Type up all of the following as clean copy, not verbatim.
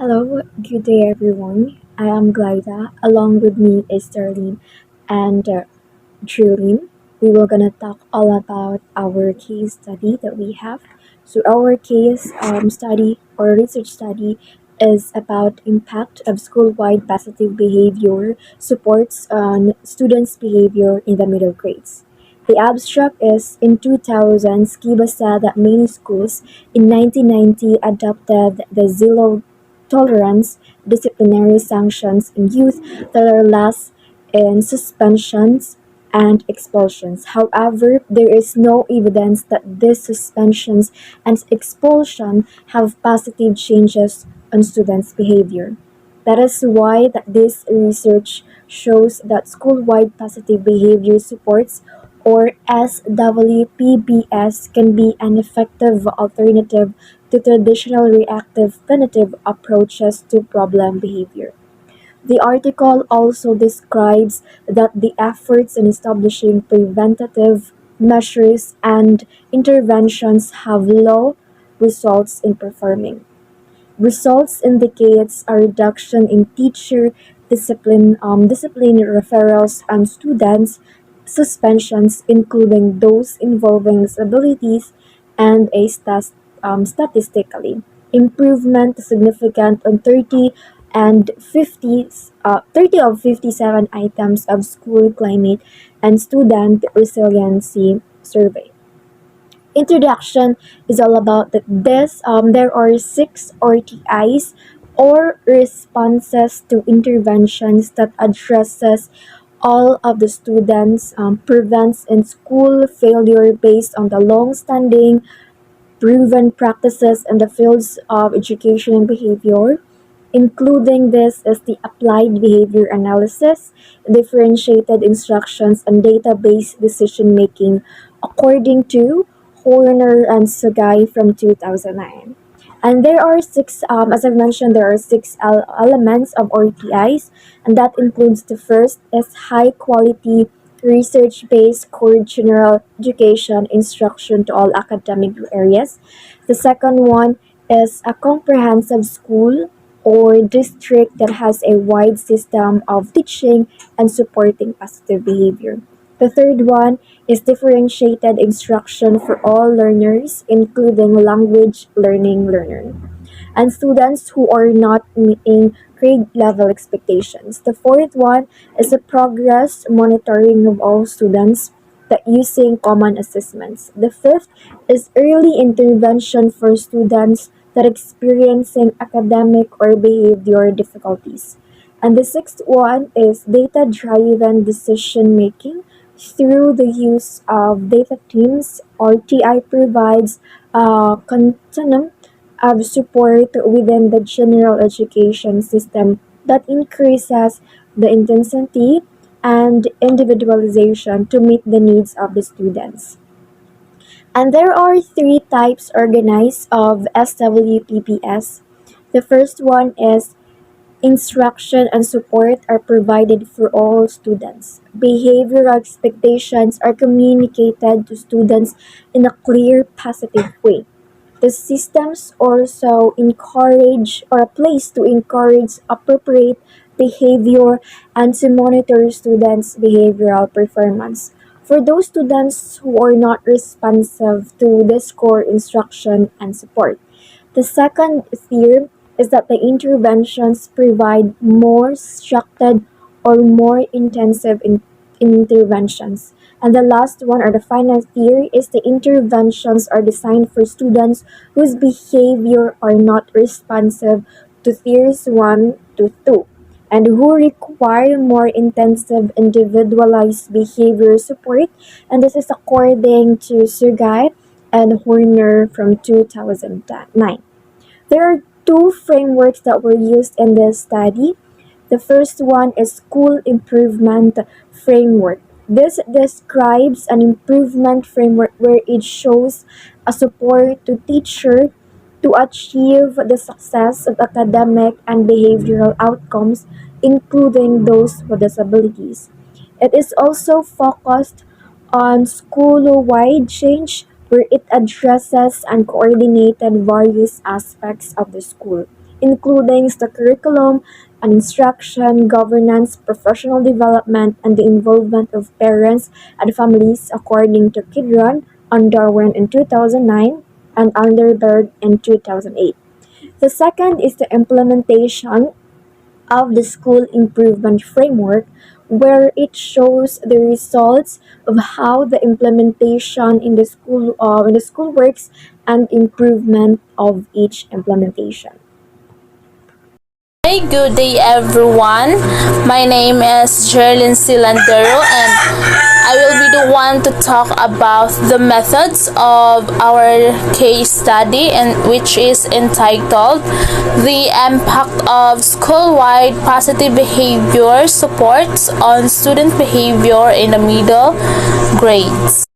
Hello, good day everyone. I am Glyda. Along with me is Darlene and Julene. We were gonna talk all about our case study that we have. So our case study or research study is about impact of school-wide positive behavior supports on students' behavior in the middle grades. The abstract is in 2000, Skiba said that many schools in 1990 adopted the zero tolerance disciplinary sanctions in youth that are less in suspensions and expulsions. However, there is no evidence that these suspensions and expulsion have positive changes on students' behavior. That is why this research shows that school-wide positive behavior supports or SWPBS can be an effective alternative to traditional reactive punitive approaches to problem behavior. The article also describes that the efforts in establishing preventative measures and interventions have low results in performing. Results indicates a reduction in teacher discipline referrals and students suspensions, including those involving disabilities, and statistically improvement significant on 30 of 57 items of school climate and student resiliency survey. Introduction is all about that this there are six RTIs or responses to interventions that addresses all of the students prevents in school failure based on the long-standing proven practices in the fields of education and behavior. Including this is the applied behavior analysis, differentiated instructions, and data-based decision making, according to Horner and Sugai from 2009. And there are six, as I've mentioned, there are six elements of RTIs, and that includes the first is high quality research-based core general education instruction to all academic areas. The second one is a comprehensive school or district that has a wide system of teaching and supporting positive behavior. The third one is differentiated instruction for all learners, including language learning learner and students who are not meeting grade level expectations. The fourth one is the progress monitoring of all students that using common assessments. The fifth is early intervention for students that experiencing academic or behavior difficulties. And the sixth one is data driven decision making through the use of data teams. RTI provides a continuum of support within the general education system that increases the intensity and individualization to meet the needs of the students. And there are three types organized of SWPPS. The first one is instruction and support are provided for all students. Behavioral expectations are communicated to students in a clear, positive way. The systems also encourage or a place to encourage appropriate behavior and to monitor students' behavioral performance. For those students who are not responsive to this core instruction and support. The second theory is that the interventions provide more structured or more intensive interventions. And the last one, or the final theory, is the interventions are designed for students whose behavior are not responsive to theories 1 to 2 and who require more intensive individualized behavior support. And this is according to Sugai and Horner from 2009. There are two frameworks that were used in this study. The first one is School Improvement Framework. This describes an improvement framework where it shows a support to teacher to achieve the success of academic and behavioral outcomes, including those with disabilities. It is also focused on school-wide change where it addresses and coordinated various aspects of the school. including the curriculum and instruction, governance, professional development, and the involvement of parents and families, according to Kidron and Darwin in 2009 and Underberg in 2008. The second is the implementation of the school improvement framework, where it shows the results of how the implementation in the school works and improvement of each implementation. Hey, good day everyone. My name is Jerlyn Silandero and I will be the one to talk about the methods of our case study and which is entitled The Impact of School-Wide Positive Behavior Supports on Student Behavior in the Middle Grades.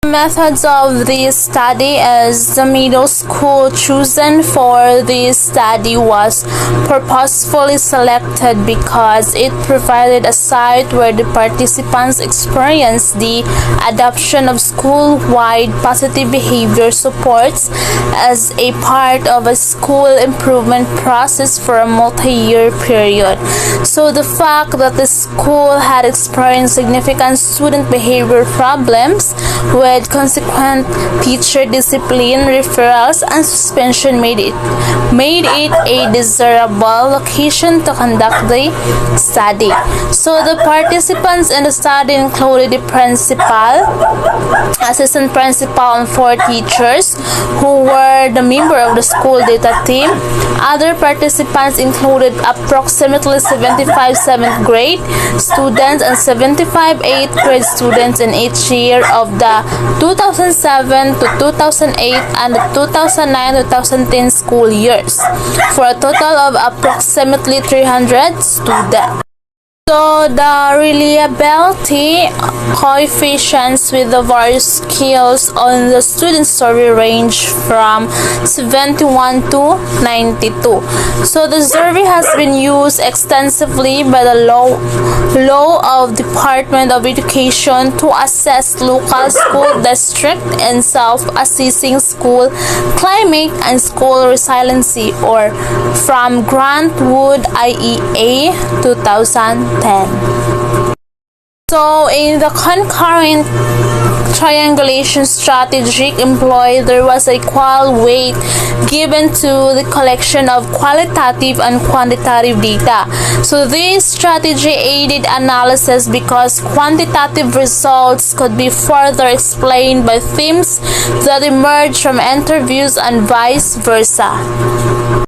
Methods of this study is the middle school chosen for this study was purposefully selected because it provided a site where the participants experienced the adoption of school-wide positive behavior supports as a part of a school improvement process for a multi-year period. So the fact that the school had experienced significant student behavior problems with consequent teacher discipline, referrals, and suspension made it a desirable location to conduct the study. So the participants in the study included the principal, assistant principal, and 4 teachers who were the member of the school data team. Other participants included approximately 75 7th grade students and 75 8th grade students in each year of the 2007 to 2008 and the 2009-2010 school years, for a total of approximately 300 students. So the reliability coefficients with the various skills on the student survey range from 71 to 92. So the survey has been used extensively by the law of Department of Education to assess local school district and self-assessing school climate and school resiliency, or from Grantwood IEA 2010. So in the concurrent triangulation strategy employed, there was equal weight given to the collection of qualitative and quantitative data. So this strategy aided analysis because quantitative results could be further explained by themes that emerged from interviews and vice versa.